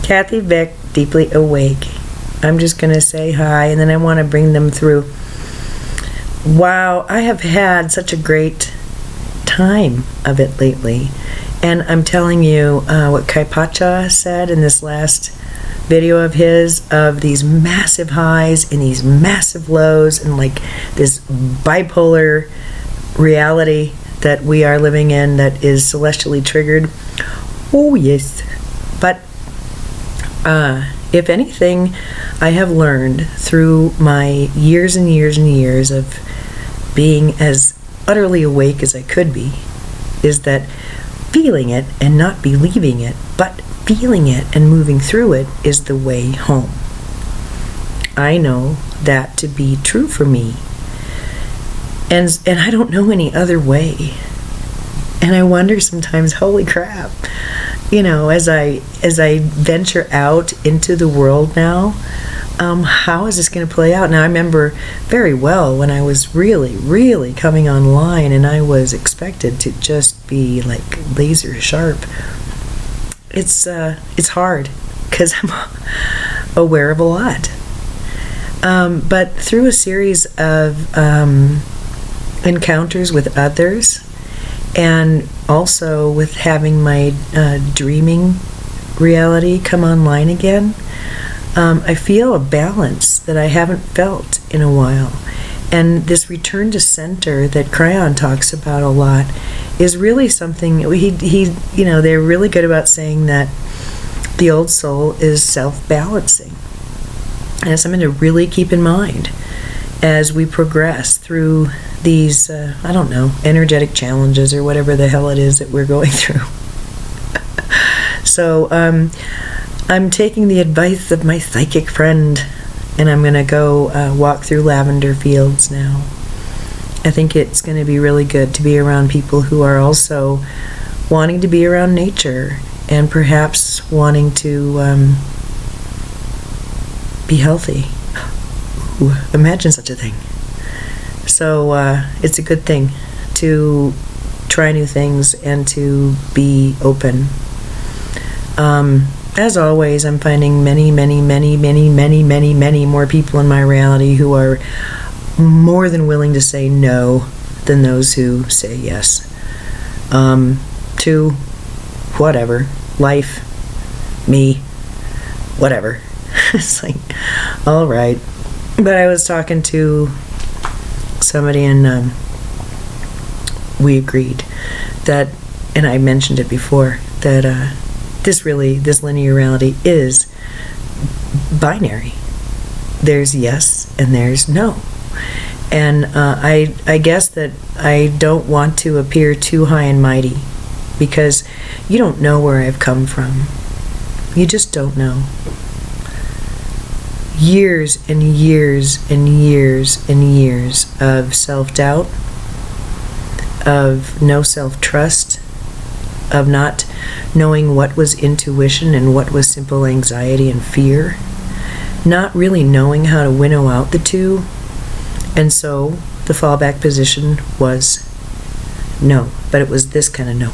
Kathy Beck, Deeply Awake. I'm just going to say hi, and then I want to bring them through. Wow, I have had such a great time of it lately. And I'm telling you what Kaipacha said in this last video of his, of these massive highs and these massive lows, and like this bipolar reality that we are living in that is celestially triggered. Oh yes. But if anything I have learned through my years and years and years of being as utterly awake as I could be, is that feeling it and not believing it, but feeling it and moving through it is the way home. I know that to be true for me. And I don't know any other way. And I wonder sometimes, holy crap, you know, as I venture out into the world now, how is this going to play out? Now, I remember very well when I was really, really coming online and I was expected to just be like laser sharp. It's hard because I'm aware of a lot. But through a series of encounters with others, and also with having my dreaming reality come online again, I feel a balance that I haven't felt in a while. And this return to center that Cryon talks about a lot is really something, he you know, they're really good about saying that the old soul is self-balancing. And it's something to really keep in mind as we progress through these, I don't know, energetic challenges or whatever the hell it is that we're going through. So I'm taking the advice of my psychic friend, and I'm going to go walk through Lavender Fields now. I think it's going to be really good to be around people who are also wanting to be around nature and perhaps wanting to be healthy. Ooh, imagine such a thing. So it's a good thing to try new things and to be open. As always, I'm finding many, many, many, many, many, many, many more people in my reality who are more than willing to say no than those who say yes to whatever, life, me, whatever. It's like, all right. But I was talking to somebody and we agreed that, and I mentioned it before, that this linear reality is binary. There's yes and there's no. And I guess that I don't want to appear too high and mighty, because you don't know where I've come from. You just don't know. Years and years and years and years of self-doubt, of no self-trust, of not knowing what was intuition and what was simple anxiety and fear, not really knowing how to winnow out the two. And so the fallback position was no, but it was this kind of no.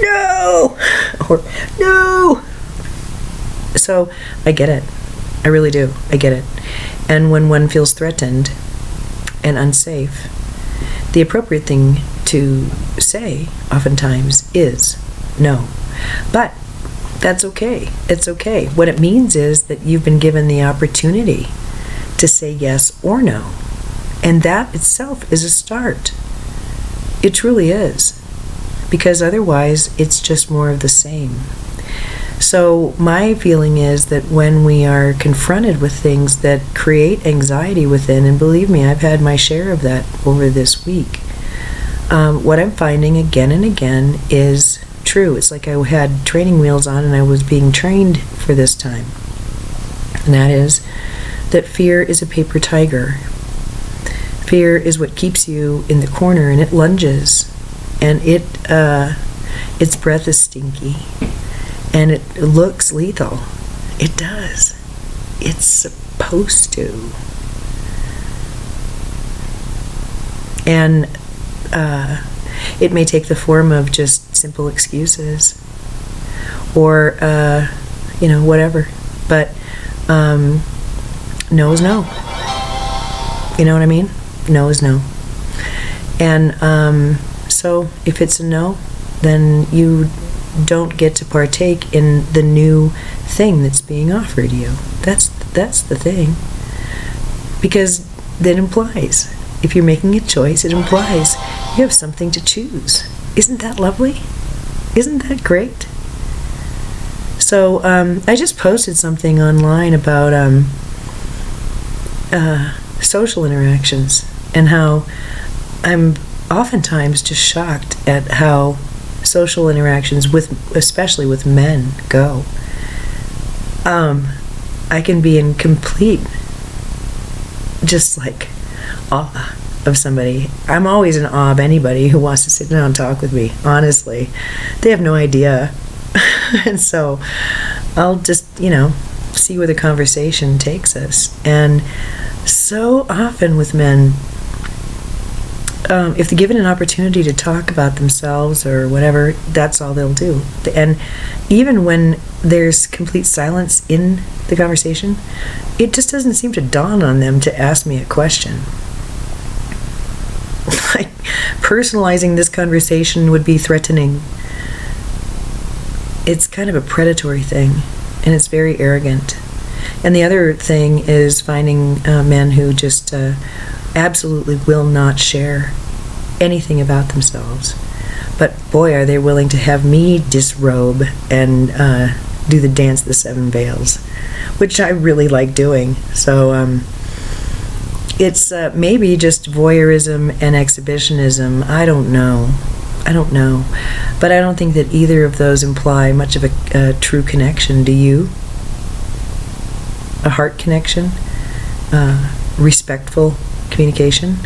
No! Or no! So I get it. I really do. I get it. And when one feels threatened and unsafe, the appropriate thing to say oftentimes is no. But that's okay. It's okay. What it means is that you've been given the opportunity to say yes or no. And that itself is a start. It truly is. Because otherwise, it's just more of the same. So my feeling is that when we are confronted with things that create anxiety within, and believe me, I've had my share of that over this week, what I'm finding again and again is true. It's like I had training wheels on and I was being trained for this time. And that is that fear is a paper tiger. Fear is what keeps you in the corner, and it lunges, and its breath is stinky, and it looks lethal. It does. It's supposed to. And it may take the form of just simple excuses, or whatever. But no is no. You know what I mean? No is no. And so if it's a no, then you don't get to partake in the new thing that's being offered you. That's the thing. Because that implies, if you're making a choice, it implies you have something to choose. Isn't that lovely? Isn't that great? So I just posted something online about social interactions, and how I'm oftentimes just shocked at how social interactions, especially with men, go. I can be in complete, just like, awe of somebody. I'm always in awe of anybody who wants to sit down and talk with me, honestly. They have no idea. And so I'll just, see where the conversation takes us. And so often with men, if they're given an opportunity to talk about themselves or whatever, that's all they'll do. And even when there's complete silence in the conversation, it just doesn't seem to dawn on them to ask me a question. Like, personalizing this conversation would be threatening. It's kind of a predatory thing, and it's very arrogant. And the other thing is finding men who just absolutely will not share anything about themselves. But boy, are they willing to have me disrobe and do the dance of the seven veils, which I really like doing. So it's maybe just voyeurism and exhibitionism. I don't know. But I don't think that either of those imply much of a true connection. Do you? A heart connection? Respectful communication?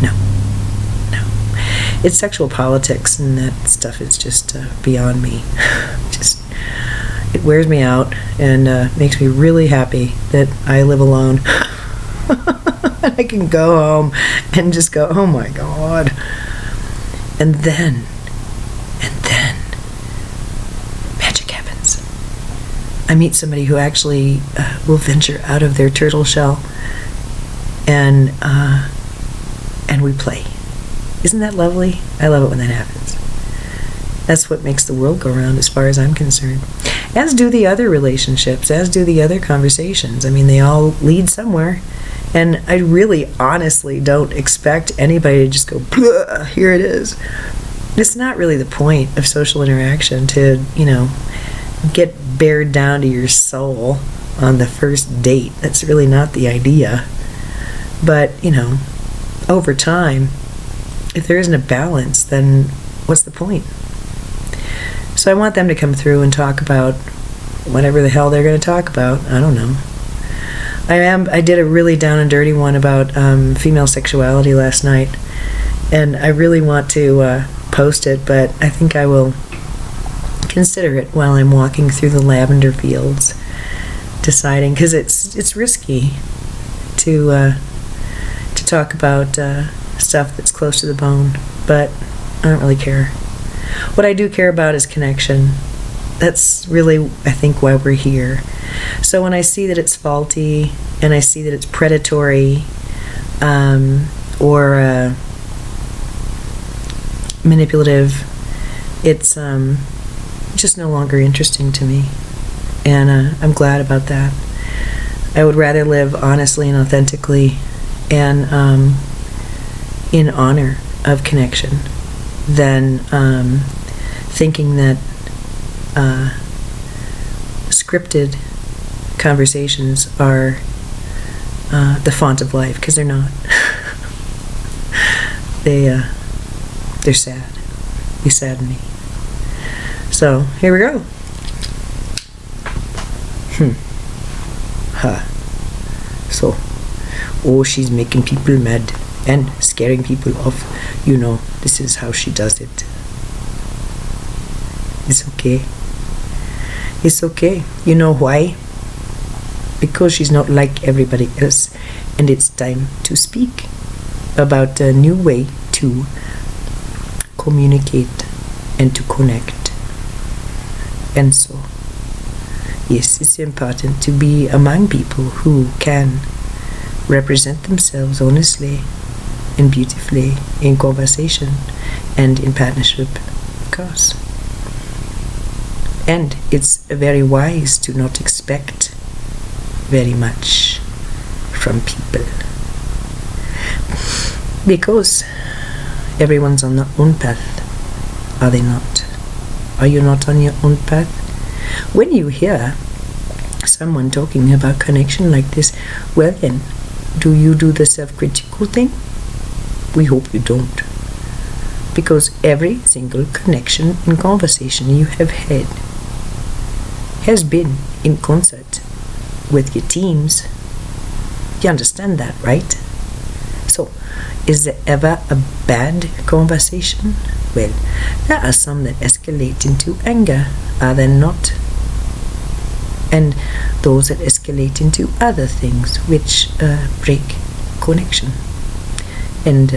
No. It's sexual politics, and that stuff is just beyond me. It wears me out and makes me really happy that I live alone. I can go home and just go, oh my God. And then, magic happens. I meet somebody who actually will venture out of their turtle shell, and we play. Isn't that lovely? I love it when that happens. That's what makes the world go round, as far as I'm concerned. As do the other relationships, as do the other conversations. I mean, they all lead somewhere. And I really, honestly don't expect anybody to just go, here it is. It's not really the point of social interaction to, get bared down to your soul on the first date. That's really not the idea. But, over time, if there isn't a balance, then what's the point? So I want them to come through and talk about whatever the hell they're going to talk about. I don't know. I did a really down and dirty one about female sexuality last night, and I really want to post it, but I think I will consider it while I'm walking through the lavender fields, deciding, because it's risky to talk about stuff that's close to the bone, but I don't really care. What I do care about is connection. That's really, I think, why we're here. So when I see that it's faulty, and I see that it's predatory, or manipulative, it's just no longer interesting to me. And I'm glad about that. I would rather live honestly and authentically, and in honor of connection, than thinking that scripted conversations are the font of life, because they're not. They're sad. They sadden me. So here we go. So, she's making people mad and scaring people off. This is how she does it. It's okay. It's okay. You know why? Because she's not like everybody else, and it's time to speak about a new way to communicate and to connect. And so Yes, it's important to be among people who can represent themselves honestly and beautifully in conversation and in partnership, of course. And it's very wise to not expect very much from people, because everyone's on their own path, are they not? Are you not on your own path? When you hear someone talking about connection like this, well then, do you do the self-critical thing? We hope you don't. Because every single connection and conversation you have had has been in concert with your teams. You understand that, right? So, is there ever a bad conversation? Well, there are some that escalate into anger, are there not? And those that escalate into other things which break connection. And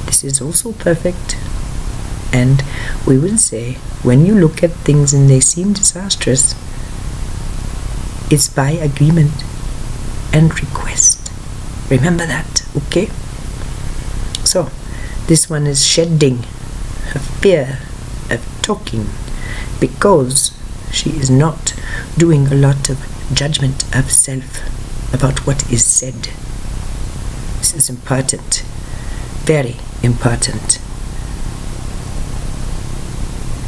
this is also perfect. And we will say, when you look at things and they seem disastrous, it's by agreement and request. Remember that, okay? So, this one is shedding her fear of talking because she is not doing a lot of judgment of self about what is said. This is important, very important.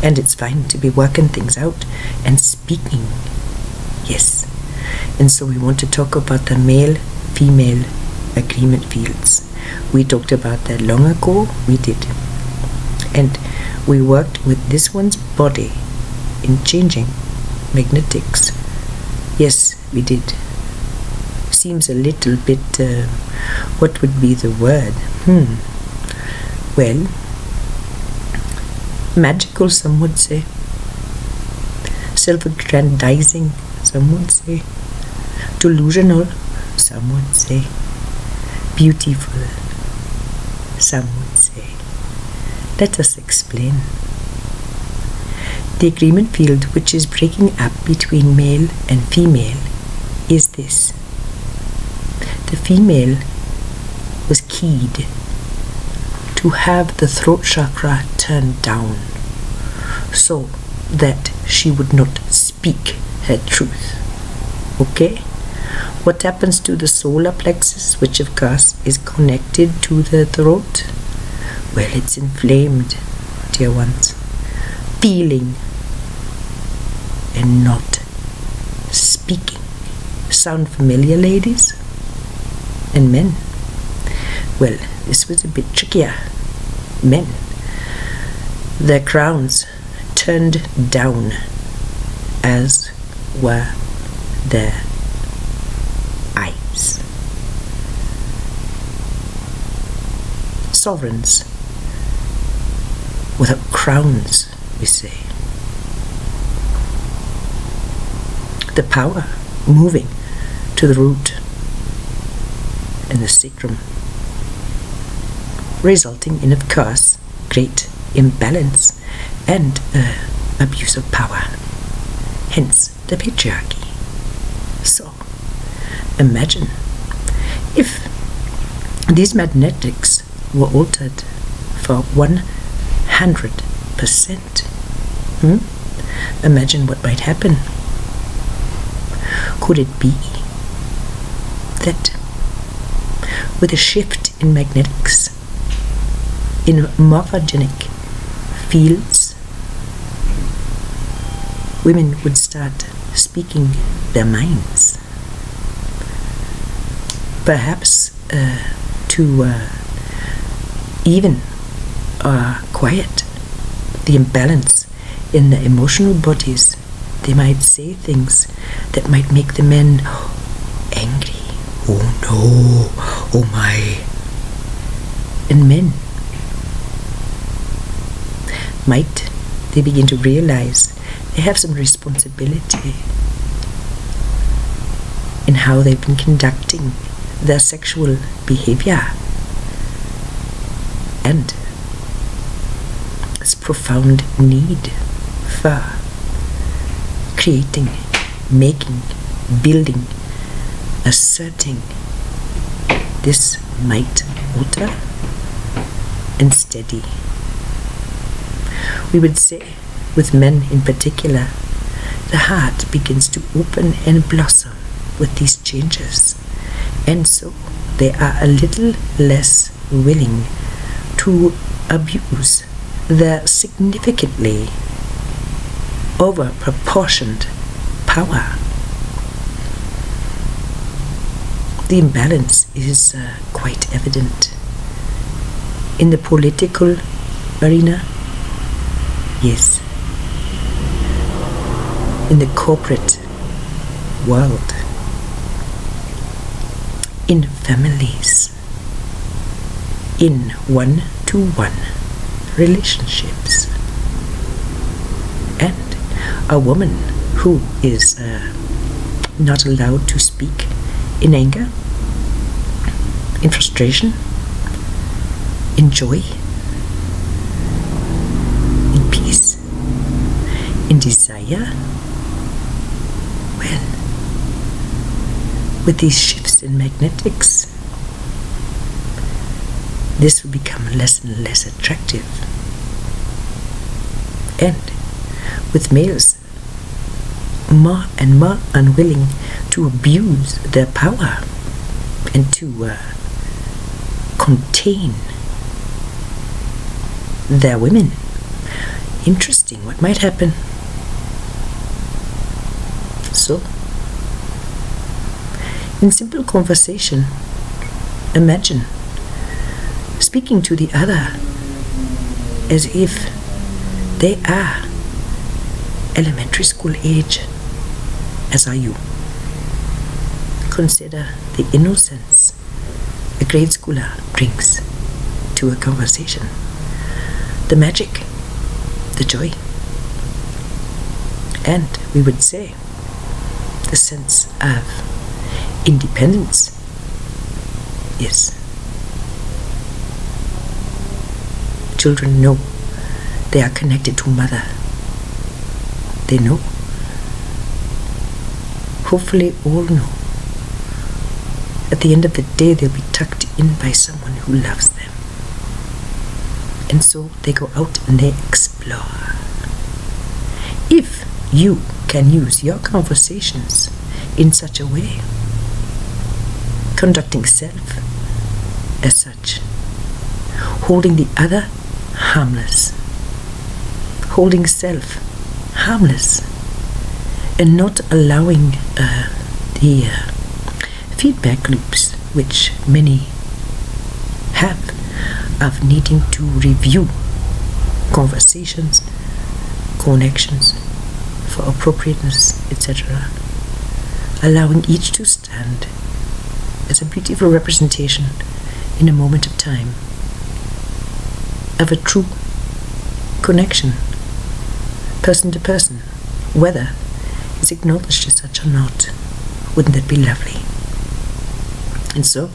And it's fine to be working things out and speaking. Yes. And so we want to talk about the male-female agreement fields. We talked about that long ago. We did. And we worked with this one's body in changing magnetics. Yes, we did. Seems a little bit, what would be the word? Well, magical, some would say. Self-aggrandizing, some would say. Delusional, some would say. Beautiful, some would say. Let us explain. The agreement field which is breaking up between male and female is this. The female was keyed to have the throat chakra turned down so that she would not speak her truth. Okay? What happens to the solar plexus, which of course is connected to the throat? Well, it's inflamed, dear ones. Feeling and not speaking. Sound familiar, ladies and men? Well, this was a bit trickier. Men. Their crowns turned down, as were their eyes. Sovereigns without crowns, we say. The power moving to the root and the sacrum, resulting in, of course, great imbalance and abuse of power. Hence the patriarchy. So, imagine if these magnetics were altered for 100%. Imagine what might happen. Could it be that with a shift in magnetics, in morphogenic fields, women would start speaking their minds? Perhaps to even quiet the imbalance in the emotional bodies. They might say things that might make the men angry. Oh no, oh my. And men, might they begin to realize they have some responsibility in how they've been conducting their sexual behavior, and this profound need for creating, making, building, asserting. This might alter and steady. We would say, with men in particular, the heart begins to open and blossom with these changes, and so they are a little less willing to abuse their significantly over-proportioned power. The imbalance is quite evident. In the political arena, yes. In the corporate world, in families, in one-to-one relationships, and a woman who is not allowed to speak in anger, in frustration, in joy, in peace, in desire. Well, with these shifts in magnetics, this will become less and less attractive. And with males more and more unwilling to abuse their power and to contain their women. Interesting, what might happen? So, in simple conversation, imagine speaking to the other as if they are elementary school age, as are you. Consider the innocence a grade schooler brings to a conversation, the magic, the joy, and we would say the sense of independence. Yes. Children know they are connected to mother. They know. Hopefully all know. At the end of the day, they'll be tucked in by someone who loves them. And so they go out and they explore. If you can use your conversations in such a way, conducting self as such, holding the other harmless, holding self harmless, and not allowing the feedback loops which many have of needing to review conversations, connections for appropriateness, etc. Allowing each to stand as a beautiful representation in a moment of time of a true connection, person to person, whether it's acknowledged as such or not. Wouldn't that be lovely? And so,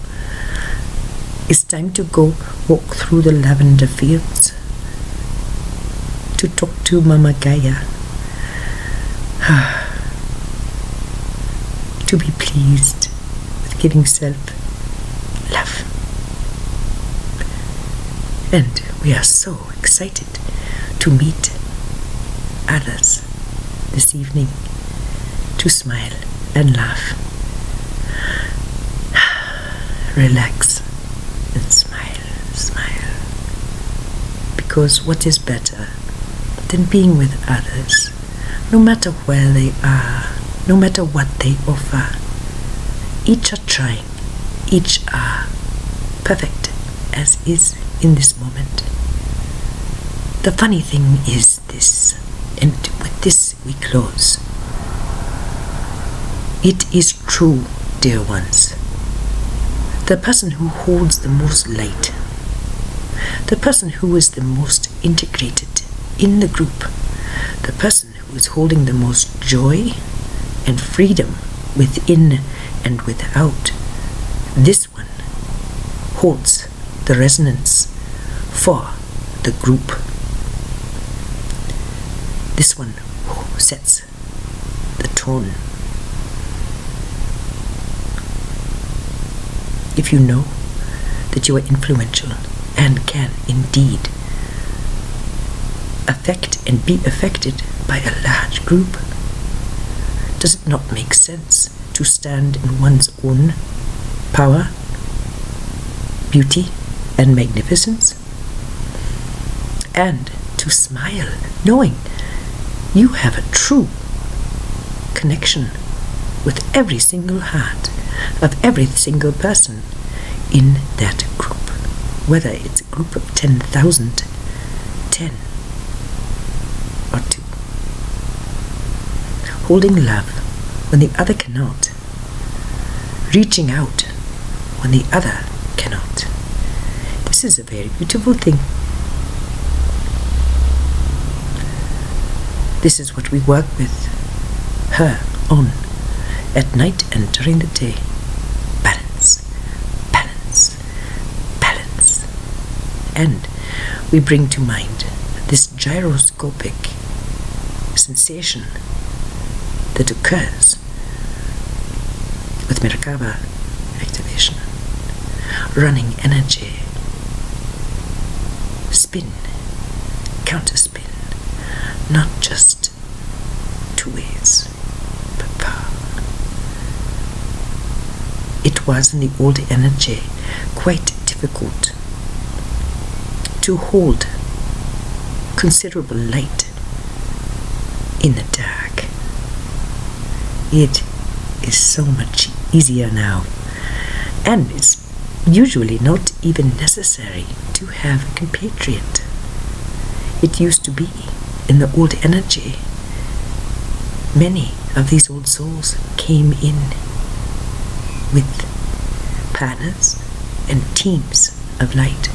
it's time to go walk through the lavender fields, to talk to Mama Gaia, to be pleased with giving self love. And we are so excited to meet others this evening, to smile and laugh, relax and smile. Because what is better than being with others, no matter where they are, no matter what they offer? Each are trying, each are perfect as is in this moment. The funny thing is this, and with this we close. It is true, dear ones. The person who holds the most light, the person who is the most integrated in the group, the person who is holding the most joy and freedom within and without, this one holds the resonance for the group. This one sets tone. If you know that you are influential and can indeed affect and be affected by a large group, does it not make sense to stand in one's own power, beauty, and magnificence? And to smile, knowing you have a true connection with every single heart of every single person in that group, whether it's a group of 10,000, 10, or 2. Holding love when the other cannot, reaching out when the other cannot. This is a very beautiful thing. This is what we work with her on at night and during the day. Balance, balance, balance. And we bring to mind this gyroscopic sensation that occurs with Merkaba activation. Running energy, spin, counterspin, not just two ways, but power. It was in the old energy quite difficult to hold considerable light in the dark. It is so much easier now, and it's usually not even necessary to have a compatriot. It used to be in the old energy. Many of these old souls came in with partners and teams of light,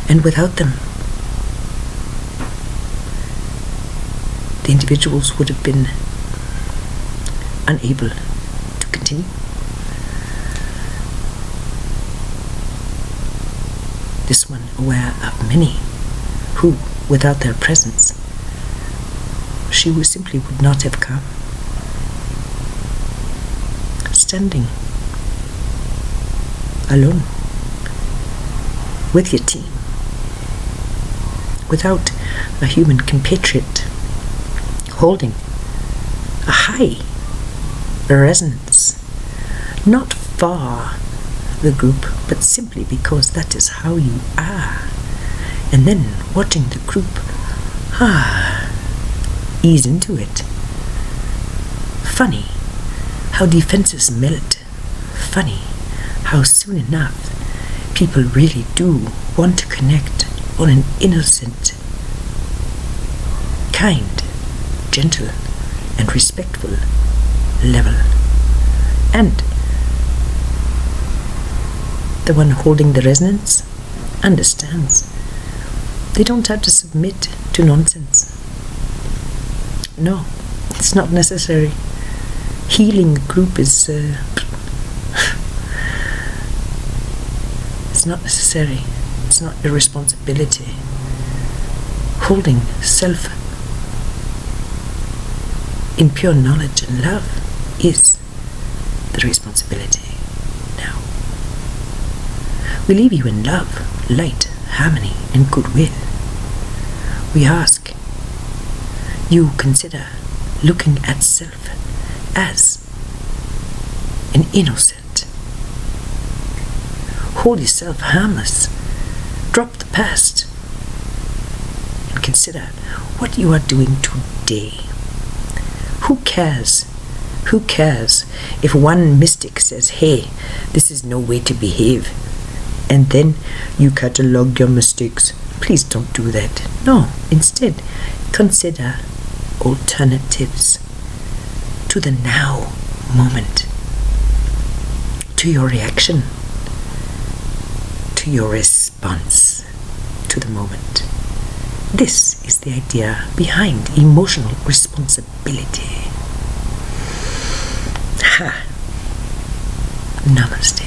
and without them the individuals would have been unable to continue. This one aware of many who, without their presence, she simply would not have come. Standing alone with your team, without a human compatriot, holding a high resonance, not for the group, but simply because that is how you are, and then watching the group ease into it. Funny how defenses melt. Funny how soon enough people really do want to connect on an innocent, kind, gentle, and respectful level. And the one holding the resonance understands they don't have to submit to nonsense. No, it's not necessary. Healing the group is it's not necessary. It's not your responsibility. Holding self in pure knowledge and love is the responsibility. Now, we leave you in love, light, harmony, and goodwill. We ask you consider looking at self as an innocent. Hold yourself harmless. Drop the past and consider what you are doing today. Who cares? Who cares if one mystic says, hey, this is no way to behave, and then you catalog your mistakes? Please don't do that. No, instead, consider alternatives to the now moment, to your reaction, to your response to the moment. This is the idea behind emotional responsibility. Ha! Namaste.